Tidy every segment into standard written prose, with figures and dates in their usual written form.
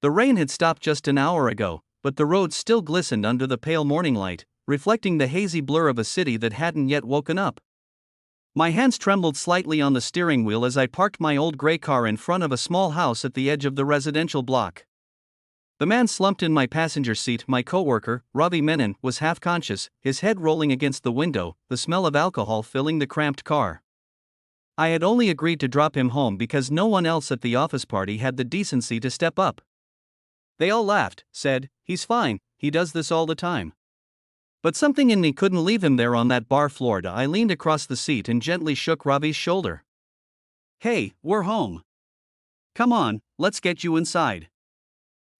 The rain had stopped just an hour ago, but the roads still glistened under the pale morning light, reflecting the hazy blur of a city that hadn't yet woken up. My hands trembled slightly on the steering wheel as I parked my old gray car in front of a small house at the edge of the residential block. The man slumped in my passenger seat, my coworker, Ravi Menon, was half conscious, his head rolling against the window, the smell of alcohol filling the cramped car. I had only agreed to drop him home because no one else at the office party had the decency to step up. They all laughed, said, "He's fine, he does this all the time." But something in me couldn't leave him there on that bar floor. I leaned across the seat and gently shook Ravi's shoulder. "Hey, we're home. Come on, let's get you inside."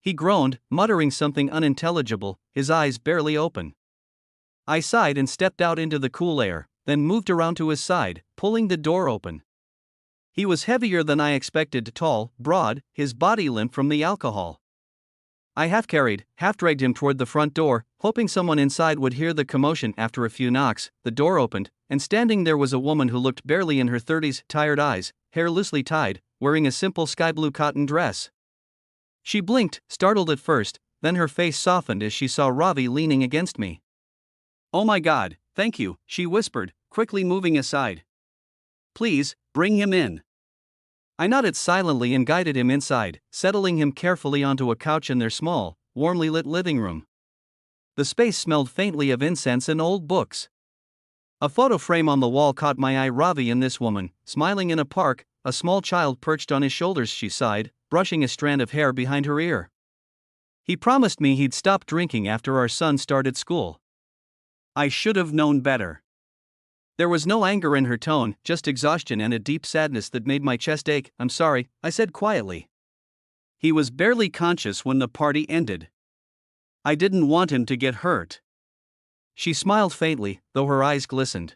He groaned, muttering something unintelligible, his eyes barely open. I sighed and stepped out into the cool air, then moved around to his side, pulling the door open. He was heavier than I expected, tall, broad, his body limp from the alcohol. I half-carried, half-dragged him toward the front door, hoping someone inside would hear the commotion. After a few knocks, the door opened, and standing there was a woman who looked barely in her 30s, tired eyes, hair loosely tied, wearing a simple sky-blue cotton dress. She blinked, startled at first, then her face softened as she saw Ravi leaning against me. "Oh my God, thank you," she whispered, quickly moving aside. "Please, bring him in." I nodded silently and guided him inside, settling him carefully onto a couch in their small, warmly lit living room. The space smelled faintly of incense and old books. A photo frame on the wall caught my eye. Ravi and this woman, smiling in a park, a small child perched on his shoulders. She sighed, brushing a strand of hair behind her ear. "He promised me he'd stop drinking after our son started school. I should have known better." There was no anger in her tone, just exhaustion and a deep sadness that made my chest ache. "I'm sorry," I said quietly. "He was barely conscious when the party ended. I didn't want him to get hurt." She smiled faintly, though her eyes glistened.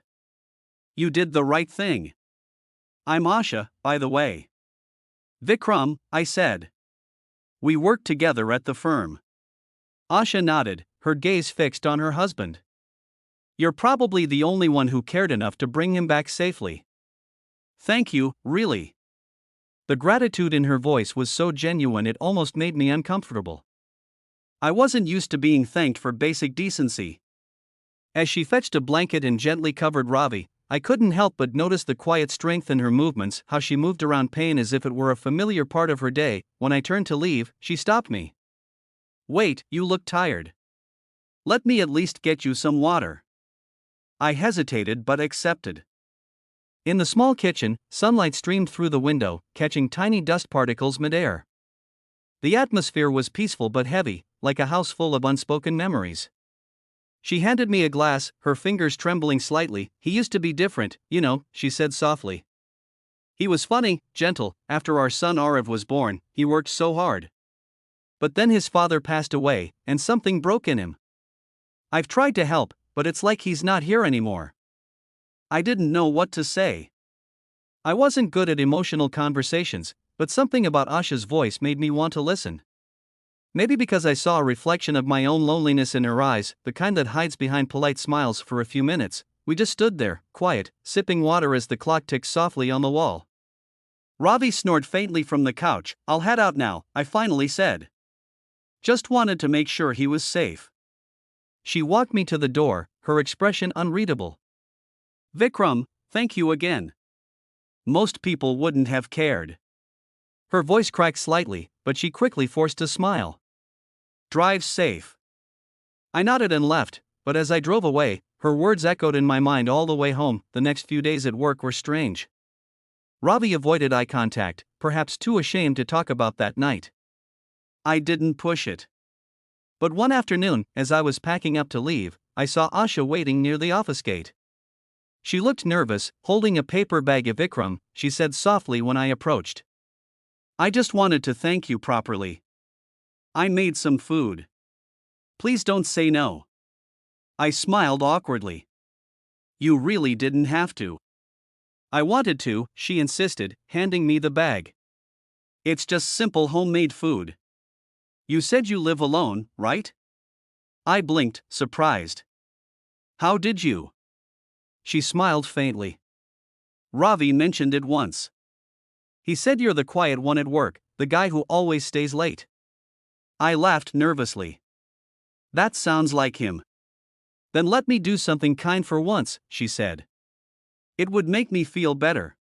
"You did the right thing. I'm Asha, by the way." "Vikram," I said. "We worked together at the firm." Asha nodded, her gaze fixed on her husband. "You're probably the only one who cared enough to bring him back safely." "Thank you, really." The gratitude in her voice was so genuine it almost made me uncomfortable. I wasn't used to being thanked for basic decency. As she fetched a blanket and gently covered Ravi, I couldn't help but notice the quiet strength in her movements, how she moved around pain as if it were a familiar part of her day. When I turned to leave, she stopped me. "Wait, you look tired. Let me at least get you some water." I hesitated but accepted. In the small kitchen, sunlight streamed through the window, catching tiny dust particles midair. The atmosphere was peaceful but heavy, like a house full of unspoken memories. She handed me a glass, her fingers trembling slightly. "He used to be different, you know," she said softly. "He was funny, gentle. After our son Arav was born, he worked so hard. But then his father passed away, and something broke in him. I've tried to help, but it's like he's not here anymore." I didn't know what to say. I wasn't good at emotional conversations, but something about Asha's voice made me want to listen. Maybe because I saw a reflection of my own loneliness in her eyes, the kind that hides behind polite smiles. For a few minutes, we just stood there, quiet, sipping water as the clock ticked softly on the wall. Ravi snored faintly from the couch. "I'll head out now," I finally said. "Just wanted to make sure he was safe." She walked me to the door, her expression unreadable. "Vikram, thank you again. Most people wouldn't have cared." Her voice cracked slightly, but she quickly forced a smile. "Drive safe." I nodded and left, but as I drove away, her words echoed in my mind all the way home. The next few days at work were strange. Ravi avoided eye contact, perhaps too ashamed to talk about that night. I didn't push it. But one afternoon, as I was packing up to leave, I saw Asha waiting near the office gate. She looked nervous, holding a paper bag. "Vikram," she said softly when I approached. "I just wanted to thank you properly. I made some food. Please don't say no." I smiled awkwardly. "You really didn't have to." "I wanted to," she insisted, handing me the bag. "It's just simple homemade food. You said you live alone, right?" I blinked, surprised. "How did you?" She smiled faintly. "Ravi mentioned it once. He said you're the quiet one at work, the guy who always stays late." I laughed nervously. That sounds like him. Then let me do something kind for once, she said. It would make me feel better.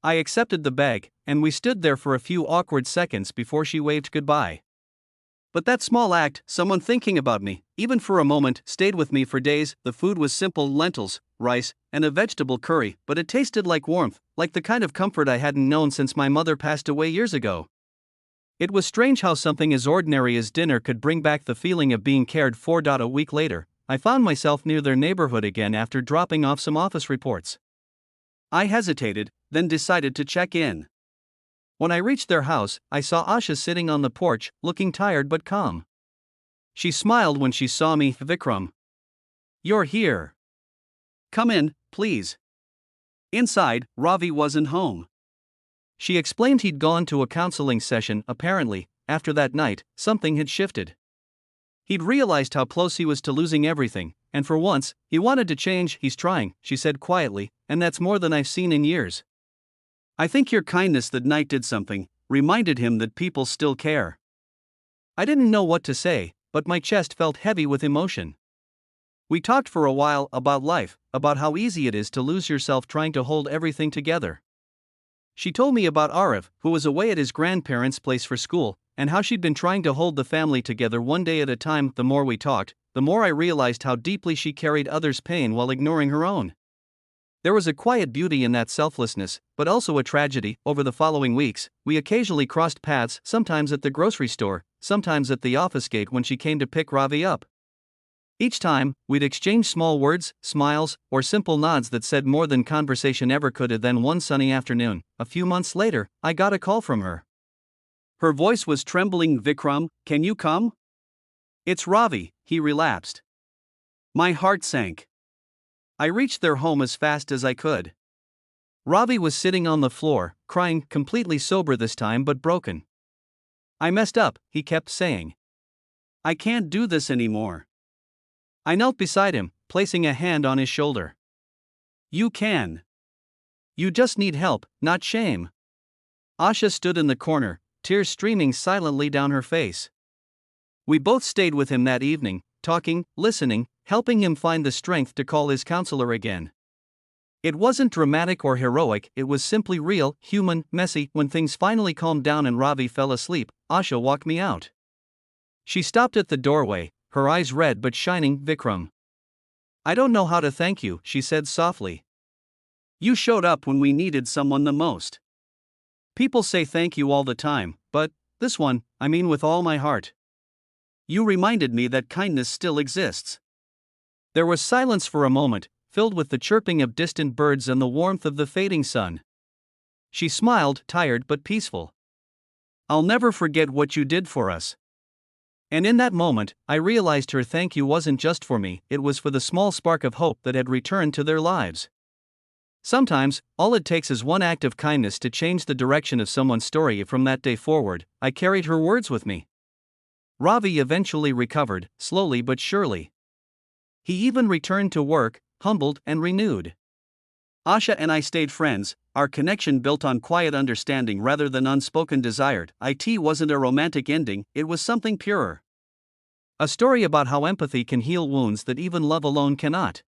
I accepted the bag, and we stood there for a few awkward seconds before she waved goodbye. But that small act, someone thinking about me, even for a moment, stayed with me for days. The food was simple lentils, rice, and a vegetable curry, but it tasted like warmth, like the kind of comfort I hadn't known since my mother passed away years ago. It was strange how something as ordinary as dinner could bring back the feeling of being cared for. A week later, I found myself near their neighborhood again after dropping off some office reports. I hesitated, then decided to check in. When I reached their house, I saw Asha sitting on the porch, looking tired but calm. She smiled when she saw me. Vikram. You're here. Come in, please. Inside, Ravi wasn't home. She explained he'd gone to a counseling session. Apparently, after that night, something had shifted. He'd realized how close he was to losing everything, and for once, he wanted to change. He's trying, she said quietly, and that's more than I've seen in years. I think your kindness that night did something, reminded him that people still care. I didn't know what to say, but my chest felt heavy with emotion. We talked for a while about life, about how easy it is to lose yourself trying to hold everything together. She told me about Arif, who was away at his grandparents' place for school, and how she'd been trying to hold the family together one day at a time. The more we talked, the more I realized how deeply she carried others' pain while ignoring her own. There was a quiet beauty in that selflessness, but also a tragedy. Over the following weeks, we occasionally crossed paths, sometimes at the grocery store, sometimes at the office gate when she came to pick Ravi up. Each time, we'd exchange small words, smiles, or simple nods that said more than conversation ever could. Then one sunny afternoon, a few months later, I got a call from her. Her voice was trembling. Vikram, can you come? It's Ravi, he relapsed. My heart sank. I reached their home as fast as I could. Ravi was sitting on the floor, crying, completely sober this time but broken. I messed up, he kept saying. I can't do this anymore. I knelt beside him, placing a hand on his shoulder. You can. You just need help, not shame. Asha stood in the corner, tears streaming silently down her face. We both stayed with him that evening, talking, listening, helping him find the strength to call his counselor again. It wasn't dramatic or heroic, it was simply real, human, messy. When things finally calmed down and Ravi fell asleep, Asha walked me out. She stopped at the doorway, her eyes red but shining. Vikram. I don't know how to thank you, she said softly. You showed up when we needed someone the most. People say thank you all the time, but this one, I mean with all my heart. You reminded me that kindness still exists. There was silence for a moment, filled with the chirping of distant birds and the warmth of the fading sun. She smiled, tired but peaceful. I'll never forget what you did for us. And in that moment, I realized her thank you wasn't just for me, it was for the small spark of hope that had returned to their lives. Sometimes, all it takes is one act of kindness to change the direction of someone's story. From that day forward, I carried her words with me. Ravi eventually recovered, slowly but surely. He even returned to work, humbled and renewed. Asha and I stayed friends, our connection built on quiet understanding rather than unspoken desire. It wasn't a romantic ending, it was something purer. A story about how empathy can heal wounds that even love alone cannot.